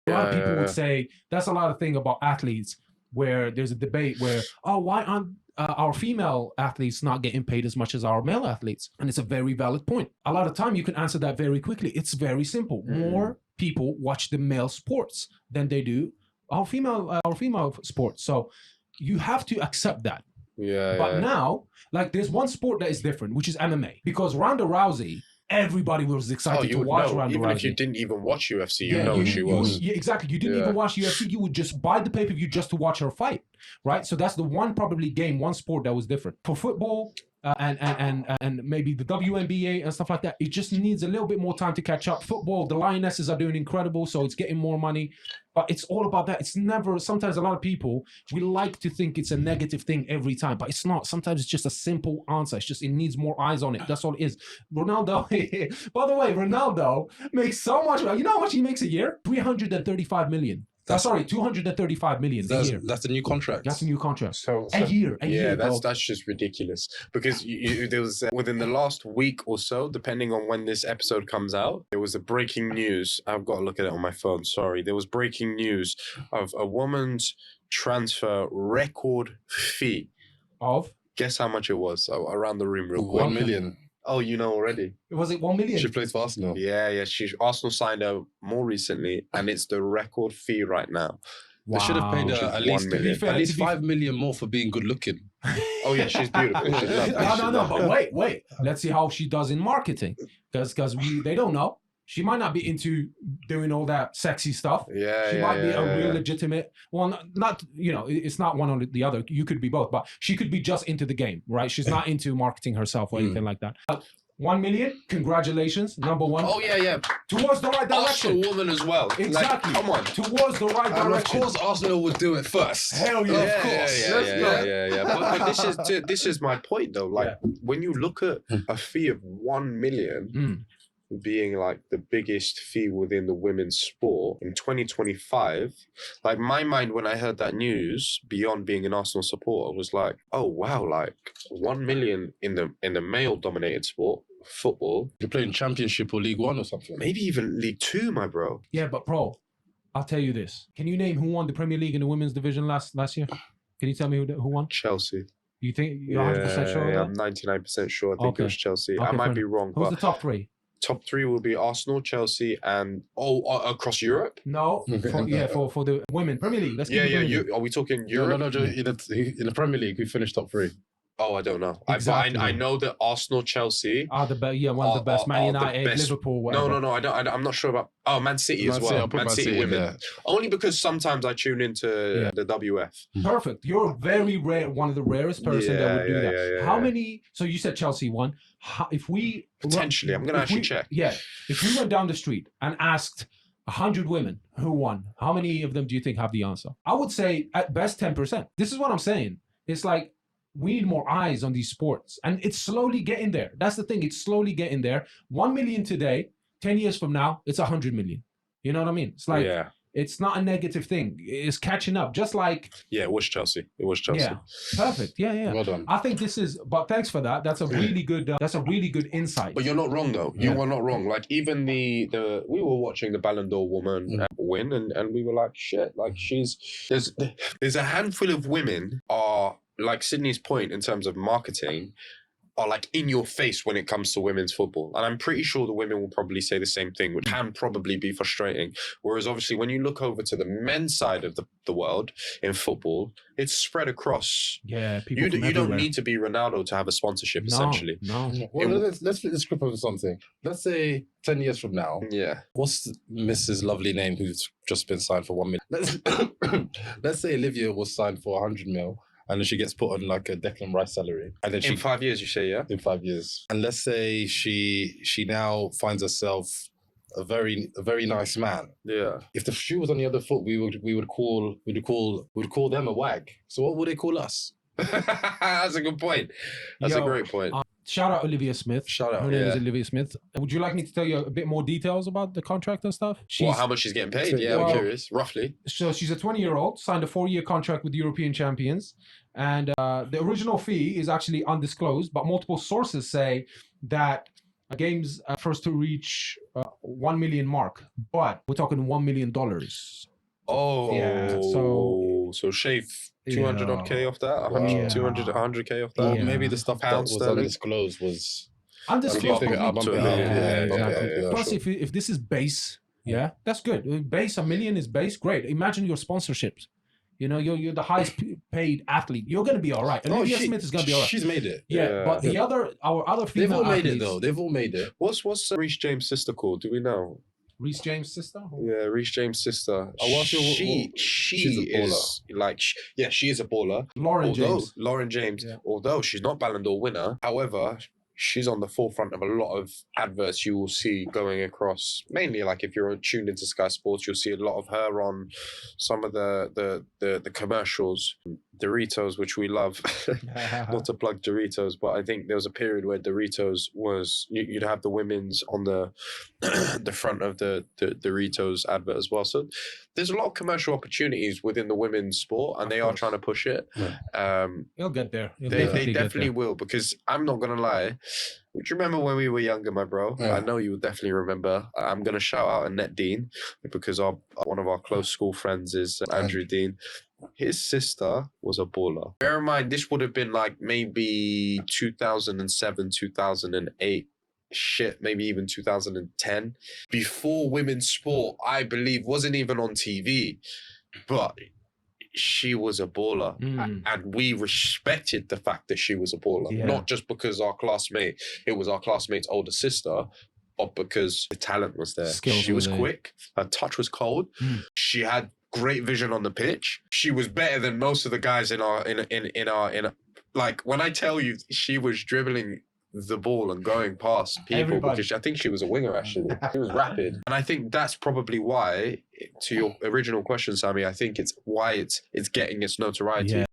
A lot of people would say that's a lot of thing about athletes where there's a debate where, oh, why aren't our female athletes not getting paid as much as our male athletes? And it's a very valid point. A lot of time you can answer that very quickly. It's very simple. More people watch the male sports than they do our female sports. So you have to accept that. But now, like, there's one sport that is different, which is MMA, because Ronda Rousey, everybody was excited to watch Ronda Rousey. Even if you didn't even watch UFC, you know who she was. Exactly. You didn't even watch UFC. You would just buy the pay-per-view just to watch her fight, right? So that's the one sport that was different. For football and maybe the WNBA and stuff like that, it just needs a little bit more time to catch up. Football, the Lionesses are doing incredible, so it's getting more money. But it's all about that. It's never, sometimes a lot of people, we like to think it's a negative thing every time, but it's not. Sometimes it's just a simple answer. It's just, it needs more eyes on it. That's all it is. Ronaldo, by the way, Ronaldo makes so much. You know how much he makes a year? 335 million. 235 million a year. That's a new contract. That's a new contract. So a year. That's just ridiculous. Because there was within the last week or so, depending on when this episode comes out, there was a breaking news. I've got to look at it on my phone. Sorry, there was breaking news of a woman's transfer record fee. Of? Guess how much it was? Around the room, real quick. 1 million. Oh, you know already. Was it 1 million? She plays for Arsenal. Yeah. Arsenal signed her more recently, and it's the record fee right now. Wow. They should have paid her at least 5 million more for being good looking. Oh yeah, she's beautiful. No. But wait. Let's see how she does in marketing, because they don't know. She might not be into doing all that sexy stuff. She might be a real legitimate. Well, not it's not one or the other. You could be both, but she could be just into the game, right? She's not into marketing herself or anything like that. 1 million, congratulations, number one. Oh yeah. Towards the right direction. Arsenal woman as well. Exactly. Like, come on. Towards the right direction. And of course, Arsenal would do it first. Hell yeah, of course. Yeah. But this is my point though. Like when you look at a fee of 1 million. Being like the biggest fee within the women's sport in 2025, like my mind when I heard that news, beyond being an Arsenal supporter, was like, oh wow, like 1 million in the male dominated sport, football. You're playing Championship or League One or something. Maybe even League Two, my bro. Yeah, but bro, I'll tell you this. Can you name who won the Premier League in the women's division last year? Can you tell me who won? Chelsea. You think you're 100% sure? Yeah, I'm 99% sure. I think it was Chelsea. I might be wrong. Who's the top three? Top three will be Arsenal, Chelsea, and across Europe. No, for the women Premier League. Let's are we talking Europe? No. In the Premier League, we finished top three. Oh, I don't know. Exactly. I know that Arsenal, Chelsea are the best. Yeah, one of the best. Man United, Liverpool. Whatever. No. I'm not sure about. Oh, Man City as well. Man City women. Yeah. Only because sometimes I tune into the WF. Perfect. You're a very rare, one of the rarest person that would do that. How many? So you said Chelsea won. If we potentially, I'm gonna actually check. Yeah, if we went down the street and asked 100 women who won, how many of them do you think have the answer? I would say at best 10%. This is what I'm saying. It's like, we need more eyes on these sports, and it's slowly getting there. That's the thing. It's slowly getting there. 1 million today, 10 years from now, it's 100 million. You know what I mean? It's like, it's not a negative thing. It's catching up. Just like... Yeah, it was Chelsea. Yeah, perfect. Yeah. Well done. I think this is... But thanks for that. That's a really good... that's a really good insight. But you're not wrong, though. You are not wrong. Like, even we were watching the Ballon d'Or woman win, and we were like, shit. Like, there's a handful of women are... Like Sydney's point in terms of marketing are like in your face when it comes to women's football. And I'm pretty sure the women will probably say the same thing, which can probably be frustrating. Whereas obviously when you look over to the men's side of the world in football, it's spread across. Yeah, people you don't need to be Ronaldo to have a sponsorship, essentially. No. Well, let's flip the script over something. Let's say 10 years from now. Yeah. What's Mrs. Lovely name who's just been signed for 1 million? Let's say Olivia was signed for 100 mil. And then she gets put on like a Declan Rice salary. And then in 5 years, you say, yeah? In 5 years. And let's say she now finds herself a very nice man. Yeah. If the shoe was on the other foot, we would call them a wag. So what would they call us? That's a good point. That's a great point. Shout out Olivia Smith. Her name is Olivia Smith. Would you like me to tell you a bit more details about the contract and stuff? How much she's getting paid? Yeah, I'm curious. Roughly. So she's a 20-year-old, signed a 4-year contract with the European champions. And the original fee is actually undisclosed, but multiple sources say that games first to reach 1 million mark, but we're talking $1 million. Oh, Yeah, so shave 200 odd K off that, 100, Yeah. 200, 100 K off that. Or Yeah. maybe the stuff that Pound was sterling. undisclosed was. Undisclosed. Figure- probably- I'm to a yeah, million. yeah, exactly. yeah, Plus, sure. if this is base, yeah, that's good. Base, $1 million is base, great. Imagine your sponsorships. You know, you're the highest paid athlete. You're gonna be all right. Olivia Smith is gonna be all right. She's made it. Yeah, but our other They've female all made athletes, it though. They've all made it. What's Reece James' sister called? Do we know? Reece James' sister. Yeah, Reece James' sister. She's She a baller. is like, she is a baller. Lauren James. Lauren James, Yeah. although she's not Ballon d'Or winner, however, she's on the forefront of a lot of adverts you will see going across. Mainly, like if you're tuned into Sky Sports, you'll see a lot of her on some of the commercials. Doritos, which we love. Not to plug Doritos, but I think there was a period where Doritos was you'd have the women's on the the front of the Doritos advert as well. So there's a lot of commercial opportunities within the women's sport, and Of they are course. trying to push it. He'll get there. He'll They get definitely there. will, because I'm not gonna lie. Do you remember when we were younger, my bro? Yeah. I know you will definitely remember. I'm gonna shout out Annette Dean, because one of our close school friends is Andrew Dean. His sister was a baller. Bear in mind, this would have been like maybe 2007, 2008. Shit, maybe even 2010. Before women's sport, I believe, wasn't even on TV. But she was a baller. And we respected the fact that she was a baller. Yeah. Not just because it was our classmate's older sister, but because the talent was there. Skills She were was there. quick. Her touch was cold. She had great vision on the pitch. She was better than most of the guys in our like, when I tell you she was dribbling the ball and going past people, Everybody. because I think she was a winger actually. She was rapid. And I think that's probably why, to your original question, Sammy, I think it's why it's getting its notoriety. Yeah.